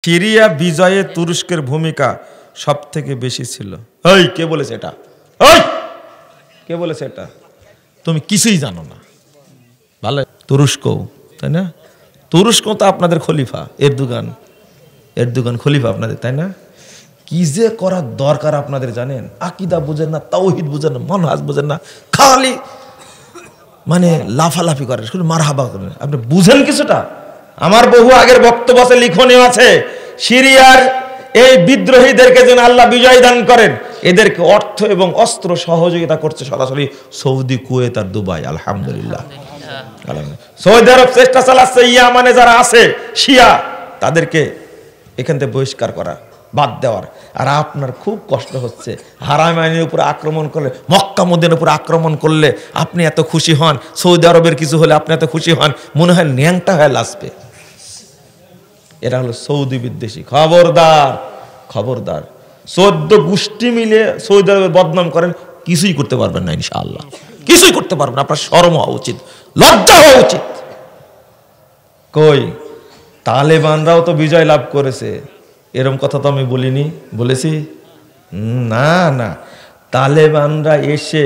Syria বিজয়ে তুরস্কের ভূমিকা সবথেকে বেশি ছিল। ওই কে বলেছে এটা? ওই কে বলেছে এটা? তুমি কিছুই জানো না। ভালো, তুরস্ক, তাই না? তুরস্ক তো আপনাদের খলিফা, এরদোগান খলিফা আপনাদের, তাই না? কি যে করার দরকার আপনাদের জানেন? আকীদা বুঝেন না, তাওহীদ বুঝেন না, মানহাজ বুঝেন না, খালি মানে লাফালাফি করেন, শুধু মারহাবা করেন। আপনি বুঝেন কিছুটা? আমার বহু আগের বক্তব্য আছে, লিখনীয় আছে। সিরিয়ার এই বিদ্রোহীদেরকে যেন আল্লাহ বিজয় দান করেন, এদেরকে অর্থ এবং অস্ত্র সহযোগিতা করছে সরাসরি সৌদি, কুয়েত আর দুবাই। আলহামদুলিল্লাহ। সৌদি আরব চেষ্টা চালাচ্ছে ইয়ামানে যারা আছে শিয়া, তাদেরকে এখান থেকে বহিষ্কার করা, বাদ দেওয়ার। আর আপনার খুব কষ্ট হচ্ছে, হারামাইনের উপর আক্রমণ করলে, মক্কা মদিনার উপর আক্রমণ করলে আপনি এত খুশি হন, সৌদি আরবের কিছু হলে আপনি এত খুশি হন, মনে হয় ন্যাংটা হয়ে লাসবে। এরা হলো সৌদি বিদ্বেষী। খবরদার, খবরদার। 14 গোষ্ঠী মিলে সৌদি আরবের বদনাম করেন, কিছুই করতে পারবেন না ইনশাআল্লাহ, কিছুই করতে পারবেন না। আপনার শরম হওয়া উচিত, লজ্জা হওয়া উচিত। কই তালেবানরাও তো বিজয় লাভ করেছে, এরকম কথা তো আমি বলিনি, বলেছি? না না, তালেবানরা এসে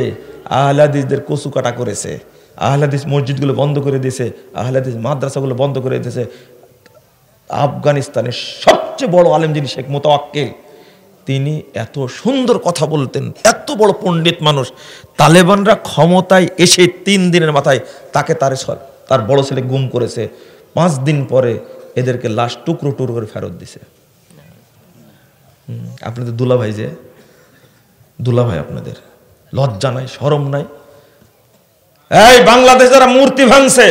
আহলে হাদিসদের কচু কাটা করেছে, আহলে হাদিস মসজিদগুলো বন্ধ করে দিয়েছে, আহলে হাদিস মাদ্রাসাগুলো বন্ধ করে দিয়েছে। আফগানিস্তানের সবচেয়ে বড় আলেম যিনি শেখ মোতাওয়াক্কেল, তিনি এত সুন্দর কথা বলতেন, এত বড় পণ্ডিত মানুষ। তালেবানরা ক্ষমতায় এসে 3 দিনের মাথায় তাকে তার বড় ছেলে গুম করেছে। 5 দিন পরে এদেরকে লাশ টুকরো টুকরো করে ফেরত দিছে। আপনাদের দুলাভাই, যে দুলাভাই, আপনাদের লজ্জা নাই, শরম নাই? এই বাংলাদেশ যারা মূর্তি ভাঙছে,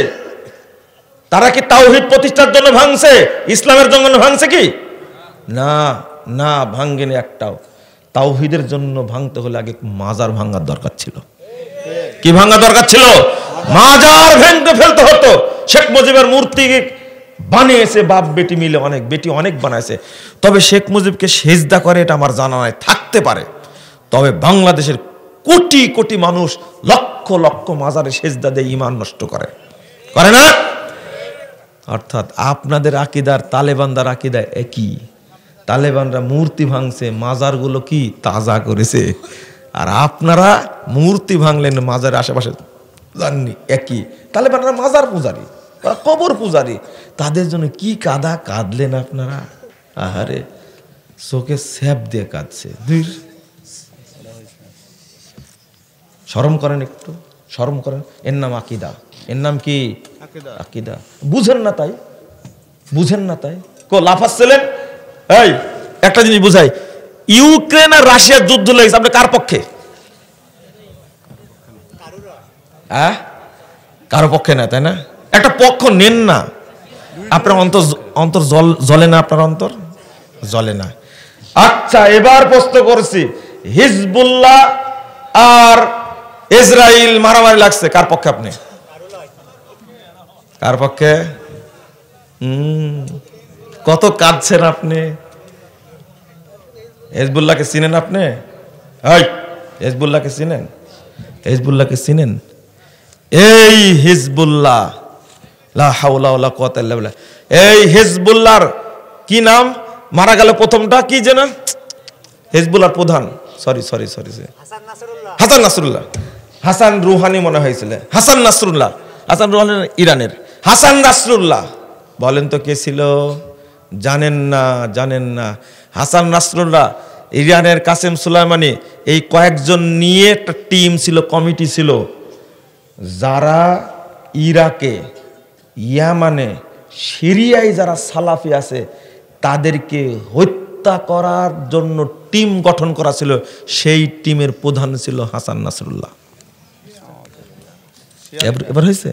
তারা কি তাওহীদ প্রতিষ্ঠার জন্য ভাঙছে? ইসলামের জন্য ভাঙছে কি? না না, ভাঙ্গেনি একটাও। তাওহীদের জন্য ভাঙতে হলে আগে মাজার ভাঙার দরকার ছিল। কি ভাঙা দরকার ছিল? মাজার ভেঙে ফেলতে হতো। শেখ মুজিবের মূর্তি বানিয়েছে বাপ বেটি মিলে, অনেক বেটি অনেক বানাইছে। তবে শেখ মুজিবকে সেজদা করে এটা আমার জানা নাই, থাকতে পারে। তবে বাংলাদেশের কোটি কোটি মানুষ লক্ষ লক্ষ মাজারে সেজদা দিয়ে ঈমান নষ্ট করে না? অর্থাৎ আপনাদের আকীদার তালেবানদের আকীদা একই। তালেবানরা মূর্তি ভাঙছে, মাজারগুলো কি তাজা করেছে। আর আপনারা মূর্তি ভাঙলেন, মাজারের আশেপাশে জাননি, একই। তালেবানরা মাজার পূজারী, কবর পূজারী। তাদের জন্য কি কাঁদা কাঁদলেন আপনারা? আহারে, চোখে স্যাপ দিয়ে কাঁদছে। শরম করেন, একটু শরম করেন। এর নাম আকীদা, এর নাম কি? আকীদা। বুঝেন না তাই, বুঝেন না তাই লাফাচ্ছিলেন। এই একটা জিনিস বুঝাই, ইউক্রেন আর রাশিয়ার যুদ্ধ লেগেছে, আপনি কার পক্ষে? কারো পক্ষে না, তাই না? একটা পক্ষ নেন না। আপনার অন্তর জ্বলে না? আপনার অন্তর জ্বলে না? আচ্ছা, এবার প্রশ্ন করছি, হিজবুল্লাহ আর ইসরায়েল মারামারি লাগছে, কার পক্ষে আপনি? কার পক্ষে? কত কাঁদছেন আপনি। হিজবুল্লাহকে চিনেন আপনি? হিজবুল্লাহকে চিনেন? হিজবুল্লাহকে চিনেন? এই হিজবুল্লাহ, লা হাওলা ওয়ালা কুওয়াতা ইল্লা বিল্লাহ, এই হিজবুল্লাহর কি নাম? মারা গেল প্রথমটা কি যেন? হিজবুল্লাহর প্রধান, sorry Hasan Nasrullah, Hassan Rouhani মনে হয়েছিল, হাসান নাসরুল্লাহ, হাসান রুহানি ইরানের। হাসান নাসরুল্লাহ বলেন তো কে ছিল? জানেন না, জানেন না। হাসান নাসরুল্লাহ, ইরানের কাসেম সুলাইমানি, এই কয়েকজন নিয়ে একটা টিম ছিল, কমিটি ছিল, যারা ইরাকে, ইয়ামানে, সিরিয়ায় যারা সালাফি আছে তাদেরকে হত্যা করার জন্য টিম গঠন করা ছিল। সেই টিমের প্রধান ছিল হাসান নাসরুল্লাহ। এবার হয়েছে?